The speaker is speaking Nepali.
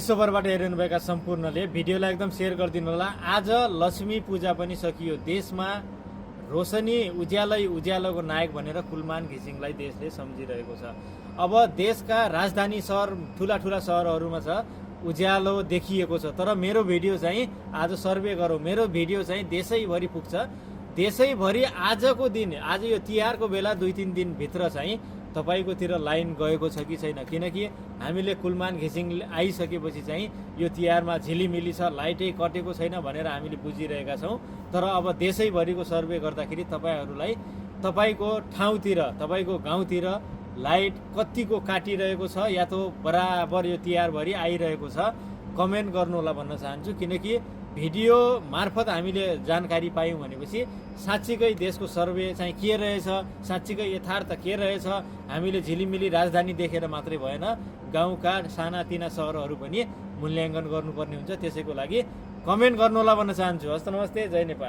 विश्वभरबाट हेरिनुभएका सम्पूर्णले भिडियोलाई एकदम सेयर गरिदिनु होला। आज लक्ष्मी पूजा पनि सकियो। देशमा रोशनी उज्यालोको नायक भनेर कुलमान घिसिङलाई देशले सम्झिरहेको छ। अब देशका राजधानी सहर ठुला सहरहरूमा छ उज्यालो देखिएको छ। तर मेरो भिडियो चाहिँ आज सर्वे गरौँ, मेरो भिडियो चाहिँ देशैभरि पुग्छ। देशैभरि आजको दिन, आज यो तिहारको बेला 2-3 दिनभित्र चाहिँ तपाईँकोतिर लाइन गएको छ कि छैन, किनकि हामीले कुलमान घिसिङ आइसकेपछि चाहिँ यो तिहारमा झिलिमिली छ, लाइटै कटेको छैन भनेर हामीले बुझिरहेका छौँ। तर अब देशैभरिको सर्वे गर्दाखेरि तपाईँहरूलाई तपाईँको ठाउँतिर, तपाईँको गाउँतिर लाइट कतिको काटिरहेको छ या त बराबर यो तिहारभरि आइरहेको छ, कमेन्ट गर्नु होला भन्न चाहन्छु। किनकि भिडियो मार्फत हामीले जानकारी पायौँ भनेपछि साँच्चीकै देशको सर्वे चाहिँ के रहेछ, साँच्चीकै यथार्थ के रहेछ, हामीले झिलिमिली राजधानी देखेर मात्रै भएन, गाउँका सानातिना सहरहरू पनि मूल्याङ्कन गर्नुपर्ने हुन्छ। त्यसैको लागि कमेन्ट गर्नु होला भन्न चाहन्छु। हस्त नमस्ते, जय नेपाल।